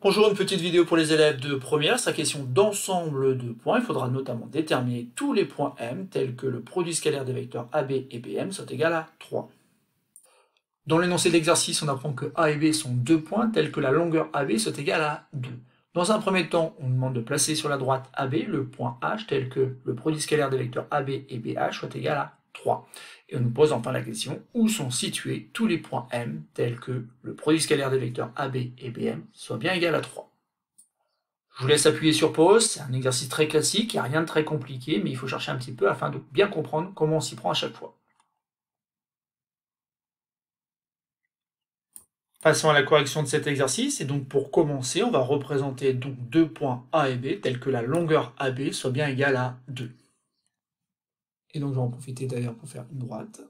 Bonjour, une petite vidéo pour les élèves de première, c'est la question d'ensemble de points. Il faudra notamment déterminer tous les points M, tels que le produit scalaire des vecteurs AB et BM soit égal à 3. Dans l'énoncé de l'exercice, on apprend que A et B sont 2 points, tels que la longueur AB soit égale à 2. Dans un premier temps, on demande de placer sur la droite AB le point H, tel que le produit scalaire des vecteurs AB et BH soit égal à 3. Et on nous pose enfin la question, où sont situés tous les points M, tels que le produit scalaire des vecteurs AB et BM soit bien égal à 3. Je vous laisse appuyer sur pause, c'est un exercice très classique, il n'y a rien de très compliqué, mais il faut chercher un petit peu afin de bien comprendre comment on s'y prend à chaque fois. Passons à la correction de cet exercice, et donc pour commencer, on va représenter donc deux points A et B, tels que la longueur AB soit bien égale à 2. Et donc je vais en profiter d'ailleurs pour faire une droite.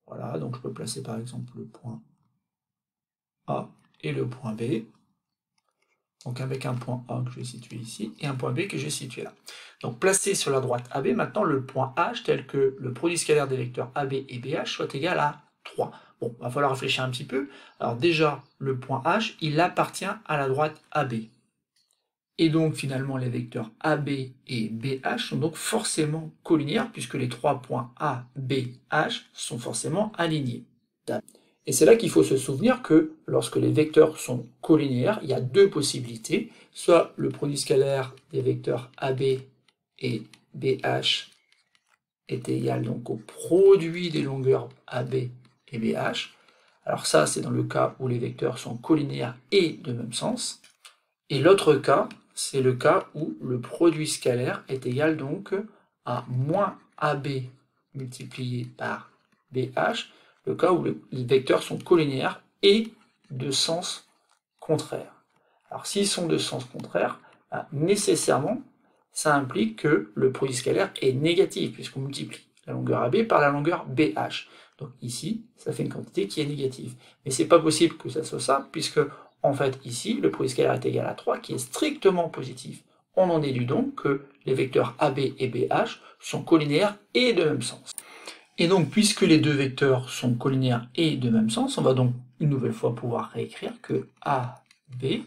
Voilà, donc je peux placer par exemple le point A et le point B. Donc avec un point A que je vais situer ici, et un point B que je vais situer là. Donc placé sur la droite AB, maintenant le point H, tel que le produit scalaire des vecteurs AB et BH, soit égal à 3. Bon, il va falloir réfléchir un petit peu. Alors déjà, le point H, il appartient à la droite AB. Et donc finalement, les vecteurs AB et BH sont donc forcément collinéaires, puisque les trois points A, B, H sont forcément alignés. Et c'est là qu'il faut se souvenir que lorsque les vecteurs sont collinéaires, il y a deux possibilités. Soit le produit scalaire des vecteurs AB et BH est égal donc au produit des longueurs AB et BH. Alors ça, c'est dans le cas où les vecteurs sont collinéaires et de même sens. Et l'autre cas, c'est le cas où le produit scalaire est égal donc à moins AB multiplié par BH, le cas où les vecteurs sont collinéaires et de sens contraire. Alors s'ils sont de sens contraire, nécessairement, ça implique que le produit scalaire est négatif, puisqu'on multiplie la longueur AB par la longueur BH. Donc ici, ça fait une quantité qui est négative. Mais c'est pas possible que ça soit ça, puisque en fait ici, le produit scalaire est égal à 3, qui est strictement positif. On en déduit donc que les vecteurs AB et BH sont collinéaires et de même sens. Et donc, puisque les deux vecteurs sont collinéaires et de même sens, on va donc une nouvelle fois pouvoir réécrire que AB,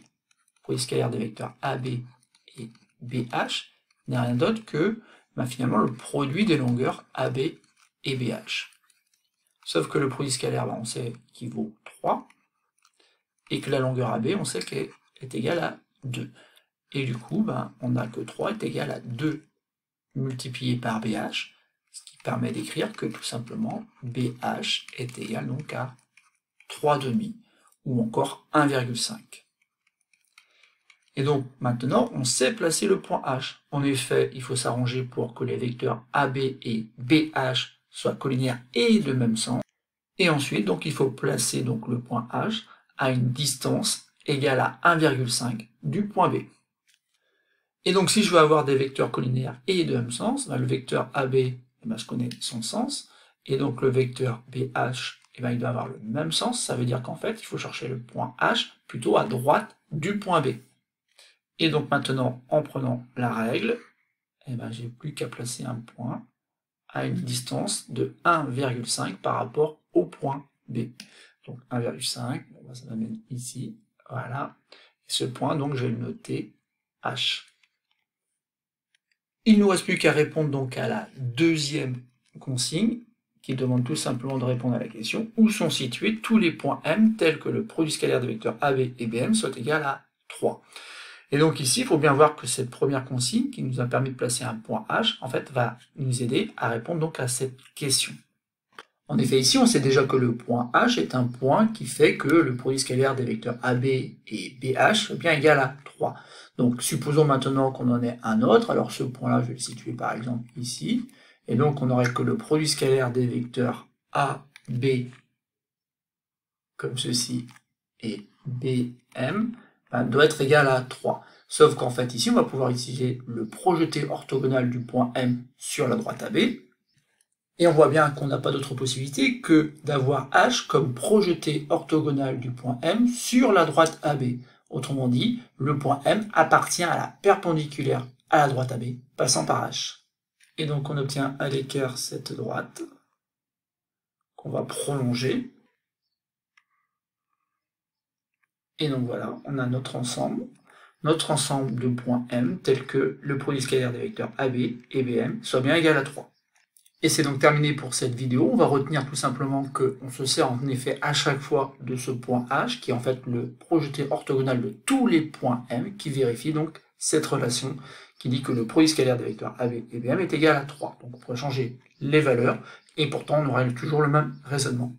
produit scalaire des vecteurs AB et BH, n'est rien d'autre que finalement le produit des longueurs AB et BH. Sauf que le produit scalaire, on sait qu'il vaut 3, et que la longueur AB, on sait qu'elle est égale à 2. Et du coup, on a que 3 est égal à 2 multiplié par BH, ce qui permet d'écrire que tout simplement BH est égal donc à 3,5 ou encore 1,5. Et donc maintenant, on sait placer le point H. En effet, il faut s'arranger pour que les vecteurs AB et BH soient collinéaires et de même sens. Et ensuite, donc, il faut placer donc, le point H à une distance égale à 1,5 du point B. Et donc si je veux avoir des vecteurs collinéaires et de même sens, le vecteur AB, je connais son sens, et donc le vecteur BH, il doit avoir le même sens, ça veut dire qu'en fait, il faut chercher le point H plutôt à droite du point B. Et donc maintenant, en prenant la règle, j'ai plus qu'à placer un point à une distance de 1,5 par rapport au point B. Donc 1,5, ça m'amène ici, voilà. Et ce point, donc, je vais le noter H. Il ne nous reste plus qu'à répondre donc à la deuxième consigne, qui demande tout simplement de répondre à la question où sont situés tous les points M tels que le produit scalaire des vecteurs AB et BM soit égal à 3. Et donc ici, il faut bien voir que cette première consigne, qui nous a permis de placer un point H, en fait, va nous aider à répondre donc à cette question. En effet, ici, on sait déjà que le point H est un point qui fait que le produit scalaire des vecteurs AB et BH soit bien égal à 3. Donc, supposons maintenant qu'on en ait un autre. Alors, ce point-là, je vais le situer par exemple ici. Et donc, on aurait que le produit scalaire des vecteurs AB, comme ceci, et BM, doit être égal à 3. Sauf qu'en fait, ici, on va pouvoir utiliser le projeté orthogonal du point M sur la droite AB. Et on voit bien qu'on n'a pas d'autre possibilité que d'avoir H comme projeté orthogonal du point M sur la droite AB. Autrement dit, le point M appartient à la perpendiculaire à la droite AB, passant par H. Et donc on obtient à l'équerre cette droite, qu'on va prolonger. Et donc voilà, on a notre ensemble de points M, tel que le produit scalaire des vecteurs AB et BM soit bien égal à 3. Et c'est donc terminé pour cette vidéo. On va retenir tout simplement qu'on se sert en effet à chaque fois de ce point H, qui est en fait le projeté orthogonal de tous les points M, qui vérifie donc cette relation qui dit que le produit scalaire des vecteurs AB et BM est égal à 3. Donc on pourrait changer les valeurs, et pourtant on aura toujours le même raisonnement.